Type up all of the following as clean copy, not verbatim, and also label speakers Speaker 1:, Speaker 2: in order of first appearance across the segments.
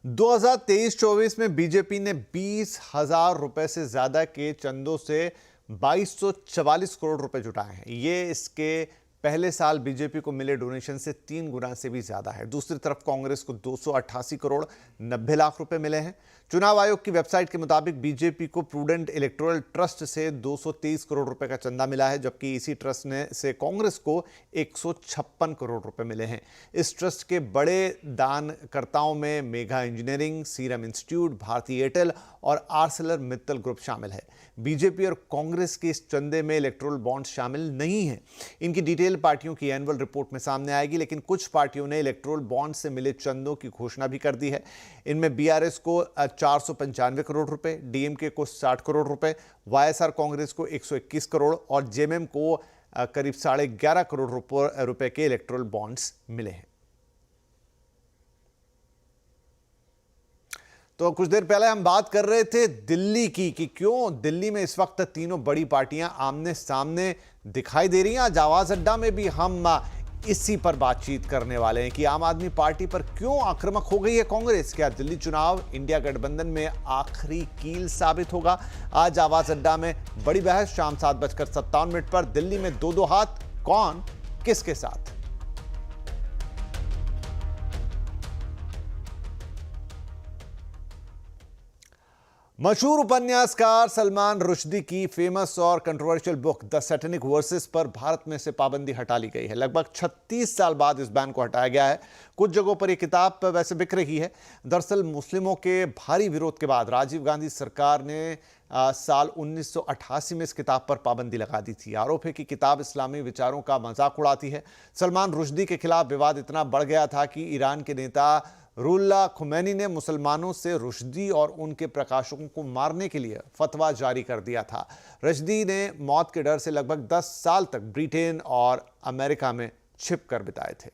Speaker 1: 2023-24 में बीजेपी ने 20,000 रुपए से ज्यादा के चंदों से 2244 करोड़ रुपए जुटाए हैं। ये इसके पहले साल बीजेपी को मिले डोनेशन से 3 गुना से भी ज्यादा है। दूसरी तरफ कांग्रेस को 288 करोड़ 90 लाख रुपए मिले हैं। चुनाव आयोग की वेबसाइट के मुताबिक बीजेपी को प्रूडेंट इलेक्टोरल ट्रस्ट से 223 करोड़ रुपए का चंदा मिला है, जबकि इसी ट्रस्ट से कांग्रेस को 156 करोड़ रुपए मिले हैं। इस ट्रस्ट के बड़े दानकर्ताओं में मेगा इंजीनियरिंग, सीरम इंस्टीट्यूट, भारतीय एयरटेल और आर्सेलर मित्तल ग्रुप शामिल है। बीजेपी और कांग्रेस के इस चंदे में इलेक्टोरल बॉन्ड्स शामिल नहीं है। इनकी डिटेल पार्टियों की एनुअल रिपोर्ट में सामने आएगी, लेकिन कुछ पार्टियों ने इलेक्टोरल बॉन्ड से मिले चंदों की घोषणा भी कर दी है। इनमें बीआरएस को 495 करोड़ रुपए, डीएमके को 60 करोड़ रुपए, वाईएसआर कांग्रेस को 121 करोड़ और जेएमएम को करीब 11.5 करोड़ रुपए के इलेक्टोरल बॉन्ड्स मिले हैं। तो कुछ देर पहले हम बात कर रहे थे दिल्ली की कि क्यों दिल्ली में इस वक्त तीनों बड़ी पार्टियां आमने सामने दिखाई दे रही हैं। आज आवाज अड्डा में भी हम इसी पर बातचीत करने वाले हैं कि आम आदमी पार्टी पर क्यों आक्रामक हो गई है कांग्रेस। क्या दिल्ली चुनाव इंडिया गठबंधन में आखिरी कील साबित होगा? आज आवाज अड्डा में बड़ी बहस शाम 7:57 पर। दिल्ली में दो हाथ, कौन किसके साथ? मशहूर उपन्यासकार सलमान रुश्दी की फेमस और controversial book the satanic versus पर भारत में से पाबंदी हटा ली गई है। लगभग 36 साल बाद इस बैन को हटाया गया है। कुछ जगहों पर यह किताब वैसे बिक रही है। दरअसल मुस्लिमों के भारी विरोध के बाद राजीव गांधी सरकार ने साल 1988 में इस किताब पर पाबंदी लगा दी थी। आरोप है कि किताब इस्लामी विचारों का मजाक उड़ाती है। सलमान रुश्दी के खिलाफ विवाद इतना बढ़ गया था कि ईरान के नेता रुहुल्लाह खुमैनी ने मुसलमानों से रुश्दी और उनके प्रकाशकों को मारने के लिए फतवा जारी कर दिया था। रुश्दी ने मौत के डर से लगभग 10 साल तक ब्रिटेन और अमेरिका में छिपकर बिताए थे।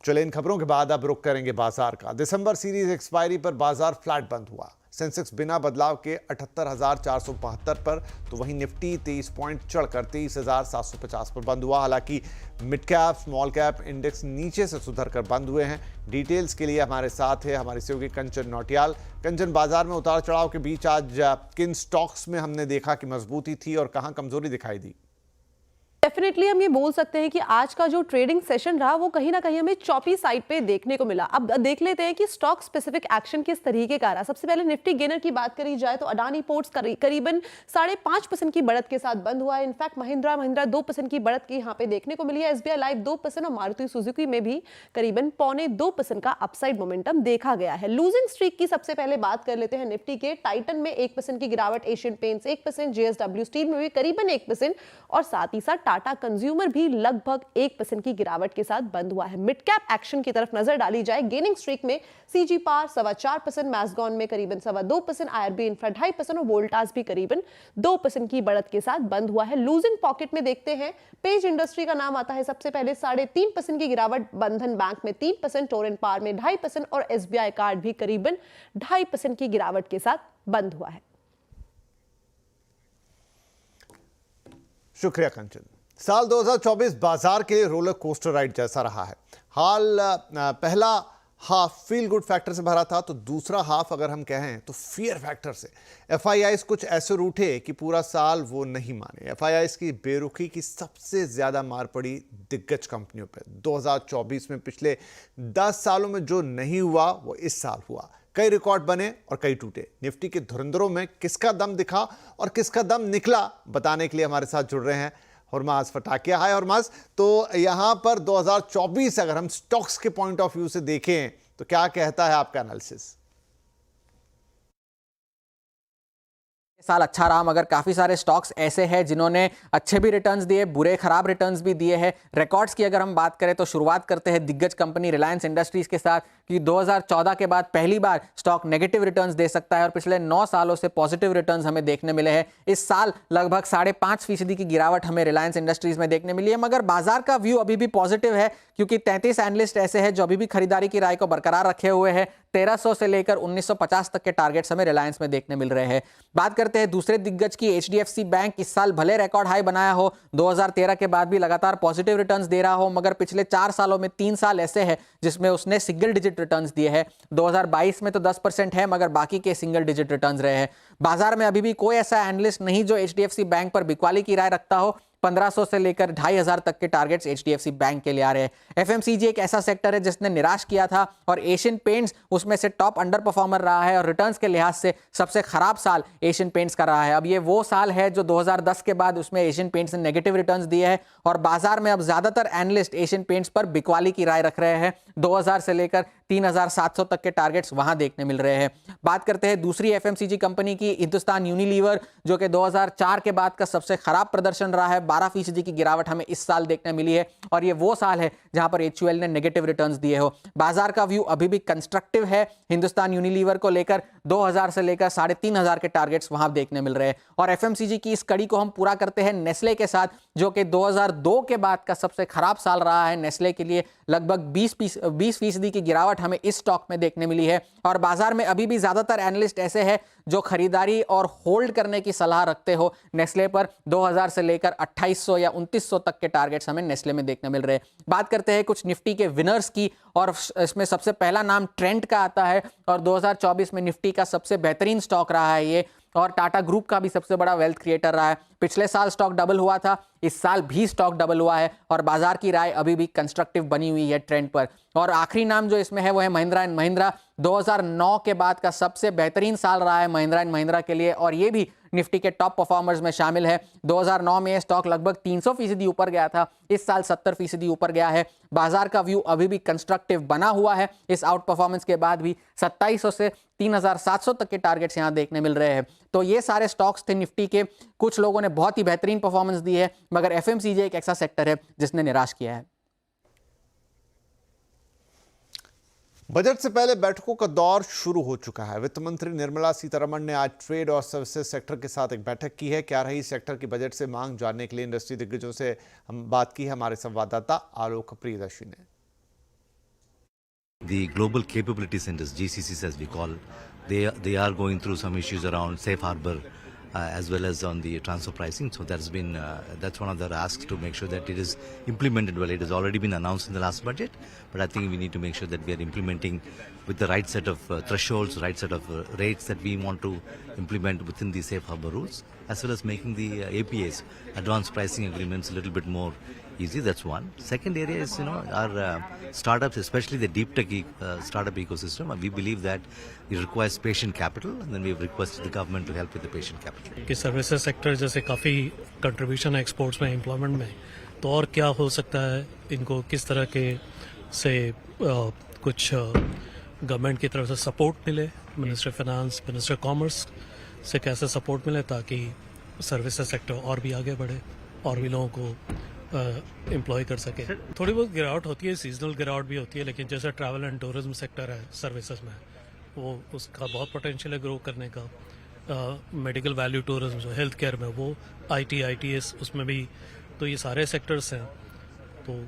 Speaker 1: चले इन खबरों के बाद अब रुख करेंगे बाजार का। दिसंबर सीरीज एक्सपायरी पर बाजार फ्लैट बंद हुआ। सेंसेक्स बिना बदलाव के 78,472 पर, तो वहीं निफ्टी 23 पॉइंट चढ़कर 23,750 पर बंद हुआ। हालांकि mid cap small cap index नीचे से सुधरकर बंद हुए हैं। डिटेल्स के लिए हमारे साथ है हमारी सहयोगी कंचन नौटियाल। कंचन, बाजार में उतार चढ़ाव के बीच आज किन स्टॉक्स में हमने देखा कि मजबूती थी और कहां कमजोरी दिखाई दी?
Speaker 2: डेफिनेटली हम ये बोल सकते हैं कि आज का जो ट्रेडिंग सेशन रहा वो कहीं ना कहीं हमें चॉपी साइड पे देखने को मिला। अब देख लेते हैं कि स्टॉक स्पेसिफिक एक्शन किस तरीके का रहा। सबसे पहले निफ्टी गेनर की बात करी जाए तो अडानी पोर्ट्स करीबन 5.5% की बढ़त के साथ बंद हुआ है। इनफैक्ट महिंद्रा 2% की बढ़त की यहाँ पे देखने को मिली है। एसबीआई लाइफ 2% और मारुति सुजुकी में भी करीबन 2.25% का अपसाइड मोमेंटम देखा गया है। लूजिंग स्ट्रीक की सबसे पहले बात कर लेते हैं निफ्टी के। टाइटन में 1% की गिरावट, एशियन पेंट्स 1%, जेएसडब्ल्यू स्टील में भी करीबन 1% और साथ ही साथ टाटा कंज्यूमर भी लगभग 1% की गिरावट के साथ बंद हुआ है। मिड कैप एक्शन की तरफ नजर डाली जाए, गेनिंग स्ट्रीक में सीजी पार 4.25%, मैसगॉन में करीबन 2.25%, आईआरबी इंफ्रा 2.5% और वोल्टास भी करीबन 2% की बढ़त के साथ बंद हुआ है। लूजिंग पॉकेट में देखते हैं, पेज इंडस्ट्री का नाम आता है सबसे पहले। 3.5% की गिरावट, बंधन बैंक में 3%, टोरेंट पावर में 2.5% और एसबीआई कार्ड भी करीबन 2.5% की गिरावट के साथ बंद हुआ है।
Speaker 1: शुक्रिया कंचन। साल 2024 बाजार के लिए रोलर कोस्टर राइड जैसा रहा है। पहला हाफ फील गुड फैक्टर से भरा था, तो दूसरा हाफ अगर हम कहें तो फियर फैक्टर से। एफआईआईस कुछ ऐसे रूठे कि पूरा साल वो नहीं माने। एफआईआईस की बेरुखी की सबसे ज्यादा मार पड़ी दिग्गज कंपनियों पे। 2024 में पिछले 10 सालों में जो नहीं हुआ वो इस साल हुआ। कई रिकॉर्ड बने और कई टूटे। निफ्टी के धुरंधरों में किसका दम दिखा और किसका दम निकला, बताने के लिए हमारे साथ जुड़ रहे हैं हुरमाज फटाकिया। हाय हुरमाज, तो यहां पर 2024 अगर हम स्टॉक्स के पॉइंट ऑफ व्यू से देखें तो क्या कहता है आपका एनालिसिस?
Speaker 3: साल अच्छा रहा, मगर काफी सारे स्टॉक्स ऐसे हैं जिन्होंने अच्छे भी रिटर्न्स दिए, बुरे खराब रिटर्न्स भी दिए हैं। रिकॉर्ड्स की अगर हम बात करें तो शुरुआत करते हैं दिग्गज कंपनी रिलायंस इंडस्ट्रीज के साथ कि 2014 के बाद पहली बार स्टॉक नेगेटिव रिटर्न्स दे सकता है और पिछले 9 सालों से पॉजिटिव रिटर्न्स हमें देखने मिले हैं। इस साल लगभग 5.5% की गिरावट हमें रिलायंस इंडस्ट्रीज में देखने मिली है, मगर बाजार का व्यू अभी भी पॉजिटिव है क्योंकि 33 एनालिस्ट ऐसे हैं जो अभी भी खरीदारी की राय को बरकरार रखे हुए हैं। 1300 से लेकर 1950 तक के टारगेट्स हमें रिलायंस में देखने मिल रहे हैं। बात करते करते हैं दूसरे दिग्गज की, HDFC बैंक इस साल भले रिकॉर्ड हाई बनाया हो, 2013 के बाद भी लगातार पॉजिटिव रिटर्न्स दे रहा हो, मगर पिछले 4 सालों में 3 साल ऐसे हैं जिसमें उसने सिंगल डिजिट रिटर्न्स दिए हैं। 2022 में तो 10% है, मगर बाकी के सिंगल डिजिट रिटर्न्स रहे हैं। बाजार में अभी भी कोई ऐसा एनालिस्ट नहीं जो HDFC बैंक पर बिकवाली की राय रखता हो। 1500 से लेकर 2500 तक के टारगेट्स HDFC बैंक के लिए आ रहे हैं। FMCG एक ऐसा सेक्टर है जिसने निराश किया था और एशियन पेंट्स उसमें से टॉप अंडर परफॉर्मर रहा है और रिटर्न्स के लिहाज से सबसे खराब साल एशियन पेंट्स का रहा है। अब ये वो साल है जो 2010 के बाद उसमें एशियन पेंट्स ने नेगेटिव रिटर्न्स दिए हैं और बाजार में अब ज्यादातर एनालिस्ट एशियन पेंट्स पर बिकवाली की राय रख रहे हैं। 2000 से लेकर 3700 तक के टारगेट्स वहां देखने मिल रहे हैं। बात करते हैं दूसरी FMCG कंपनी की, हिंदुस्तान यूनिलीवर, जो कि 2004 के बाद का सबसे खराब प्रदर्शन रहा है। 12% की गिरावट हमें इस साल देखने मिली है और ये वो साल है जहां पर HUL ने नेगेटिव रिटर्न्स दिए हो। बाजार का व्यू अभी भी कंस्ट्रक्टिव है हिंदुस्तान यूनिलीवर को लेकर। 2000 से लेकर 3500 के टारगेट्स वहां देखने मिल रहे हैं। और FMCG की इस कड़ी को हम पूरा करते हैं नेस्ले के साथ, जो कि 2002 के बाद का सबसे खराब साल रहा है नेस्ले के लिए। लगभग 20% की गिरावट हमें इस स्टॉक में देखने मिली है और बाजार में अभी भी ज्यादातर एनालिस्ट ऐसे हैं जो खरीदारी और होल्ड करने की सलाह रखते हो नेस्ले पर। 2000 से लेकर 2800 या 2900 तक के टारगेट्स हमें नेस्ले में देखने मिल रहे हैं। बात करते हैं कुछ निफ्टी के विनर्स की और इसमें सबसे पहला नाम ट्रेंट का आता है और 2024 में निफ्टी का सबसे बेहतरीन स्टॉक रहा है ये, और टाटा ग्रुप का भी सबसे बड़ा वेल्थ क्रिएटर रहा है। पिछले साल स्टॉक डबल हुआ था, इस साल भी स्टॉक डबल हुआ है और बाजार की राय अभी भी कंस्ट्रक्टिव बनी हुई है ट्रेंड पर। और आखिरी नाम जो इसमें है वो है महिंद्रा एंड महिंद्रा। 2009 के बाद का सबसे बेहतरीन साल रहा है महिंद्रा एंड महिंद्रा के लिए और ये भी निफ्टी के टॉप परफॉर्मर्स में शामिल है। 2009 में ये स्टॉक लगभग 300% ऊपर गया था, इस साल 70% ऊपर गया है। बाजार का व्यू अभी भी कंस्ट्रक्टिव बना हुआ है इस आउट परफॉर्मेंस के बाद भी। 2700 से 3700 तक के टारगेट्स यहां देखने मिल रहे हैं। तो ये सारे स्टॉक्स थे निफ्टी के। कुछ लोगों ने बहुत ही बेहतरीन परफॉर्मेंस दी है, मगर FMCG एक ऐसा सेक्टर है जिसने निराश किया है।
Speaker 1: बजट से पहले बैठकों का दौर शुरू हो चुका है। वित्त मंत्री निर्मला सीतारमण ने आज ट्रेड और सर्विसेज सेक्टर के साथ एक बैठक की है। क्या रही सेक्टर की बजट से मांग, जानने के लिए इंडस्ट्री दिग्गजों से हम बात की है हमारे संवाददाता आलोक प्रियदर्शी ने।
Speaker 4: The global capability centers, GCCs as we call, they are going through some issues around safe harbor as well as on the transfer pricing. So that's one of their asks to make sure that it is implemented well. It has already been announced in the last budget, but I think we need to make sure that we are implementing with the right set of thresholds, right set of rates that we want to implement within the safe harbor rules, as well as making the APAs, advanced pricing agreements, a little bit more easy. That's one. Second area is, our startups, especially the deep tech startup ecosystem. We believe that it requires patient capital, and then we have requested the government to help with the patient capital.
Speaker 5: कि services sector जैसे काफ़ी contribution है exports में, employment में, तो और क्या हो सकता है, इनको किस तरह के से कुछ गवर्नमेंट की तरफ से सपोर्ट मिले, मिनिस्टर फाइनेंस, मिनिस्टर कॉमर्स से कैसे सपोर्ट मिले ताकि सर्विसेज सेक्टर और भी आगे बढ़े और भी लोगों को एम्प्लॉय कर सके। थोड़ी बहुत गिरावट होती है, सीजनल गिरावट भी होती है, लेकिन जैसे ट्रैवल एंड टूरिज्म सेक्टर है सर्विसेज में, वो उसका बहुत पोटेंशियल है ग्रो करने का। मेडिकल वैल्यू टूरिज्म जो हेल्थ केयर में, वो IT, ITS उसमें भी, तो ये सारे सेक्टर्स हैं, तो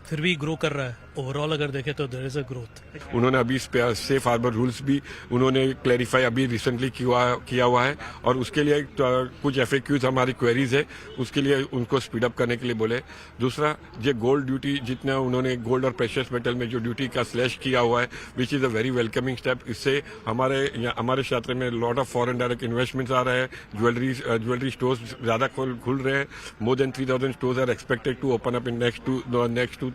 Speaker 5: फिर भी ग्रो कर रहा है। ओवरऑल अगर देखें तो देयर इज अ ग्रोथ।
Speaker 6: उन्होंने अभी सेफ हार्बर रूल्स भी उन्होंने क्लैरिफाई अभी रिसेंटली किया हुआ है और उसके लिए कुछ FAQs हमारी क्वेरीज है, उसके लिए उनको स्पीड अप करने के लिए बोले। दूसरा, जो गोल्ड ड्यूटी, जितना उन्होंने गोल्ड और प्रेशियस मेटल में जो ड्यूटी का स्लैश किया हुआ है, which is a very welcoming step. इससे हमारे क्षेत्र में lot of foreign direct investments आ रहे हैं। ज्वेलरी स्टोर्स ज़्यादा खुल रहे हैं। More than 3000 stores are expected to open up in next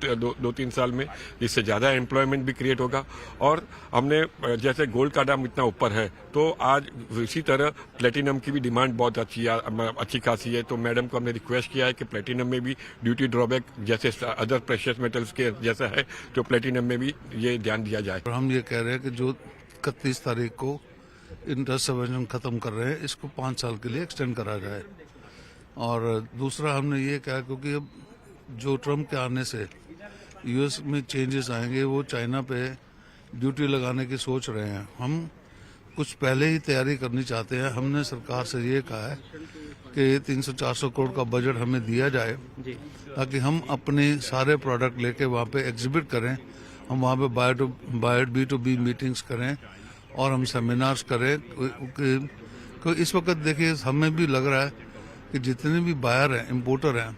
Speaker 6: 2-3 साल में, जिससे ज़्यादा एम्प्लॉयमेंट भी क्रिएट होगा। और हमने जैसे गोल्ड का दाम इतना ऊपर है, तो आज इसी तरह प्लेटिनम की भी डिमांड बहुत अच्छी खासी है। तो मैडम को हमने रिक्वेस्ट किया है कि प्लेटिनम में भी ड्यूटी ड्रॉबैक जैसे अदर प्रेशियस मेटल्स के जैसा है, तो प्लेटिनम में भी ये ध्यान दिया जाए।
Speaker 7: हम ये कह रहे हैं कि जो 31 तारीख को इंटरेस्ट सब्वेंशन खत्म कर रहे हैं, इसको 5 साल के लिए एक्सटेंड करा जाए। और दूसरा हमने ये कहा, क्योंकि अब जो ट्रम्प के आने से US में चेंजेस आएंगे, वो चाइना पे ड्यूटी लगाने की सोच रहे हैं। हम कुछ पहले ही तैयारी करनी चाहते हैं। हमने सरकार से ये कहा है कि 300-400 करोड़ का बजट हमें दिया जाए, ताकि हम अपने सारे प्रोडक्ट लेके वहाँ पे एग्जिबिट करें, हम वहाँ पे बायर B2B मीटिंग्स करें और हम सेमिनार्स करें कि तो इस वक्त देखिए हमें भी लग रहा है कि जितने भी बायर हैं, इम्पोर्टर हैं,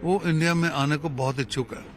Speaker 7: वो इंडिया में आने को बहुत इच्छुक है।